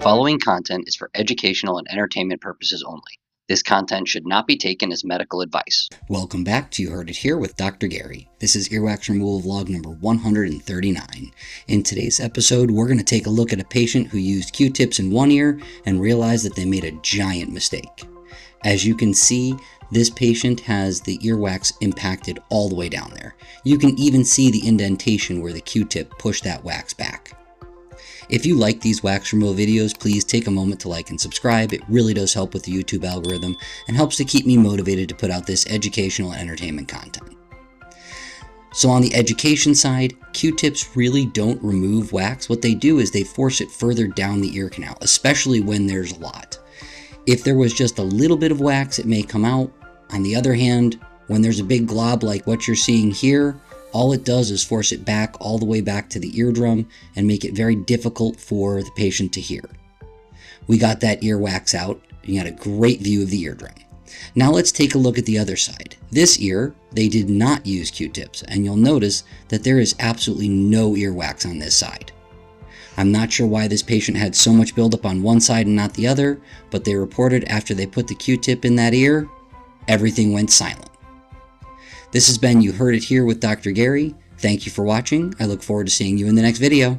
following content is for educational and entertainment purposes only. This content should not be taken as medical advice. Welcome back to You Heard It Here with Dr. Gary. This is Earwax Removal vlog number 139. In today's episode, we're going to take a look at a patient who used Q-tips in one ear and realized that they made a giant mistake. As you can see, this patient has the earwax impacted all the way down there. You can even see the indentation where the Q-tip pushed that wax back. If you like these wax removal videos, please take a moment to like and subscribe. It really does help with the YouTube algorithm and helps to keep me motivated to put out this educational and entertainment content. So on the education side, Q-tips really don't remove wax. What they do is they force it further down the ear canal, especially when there's a lot. If there was just a little bit of wax, it may come out. On the other hand, when there's a big glob like what you're seeing here, all it does is force it back all the way back to the eardrum and make it very difficult for the patient to hear. We got that earwax out. You had a great view of the eardrum. Now let's take a look at the other side. This ear, they did not use Q-tips, and you'll notice that there is absolutely no earwax on this side. I'm not sure why this patient had so much buildup on one side and not the other, but they reported after they put the Q-tip in that ear, everything went silent. This has been You Heard It Here with Dr. Gary. Thank you for watching. I look forward to seeing you in the next video.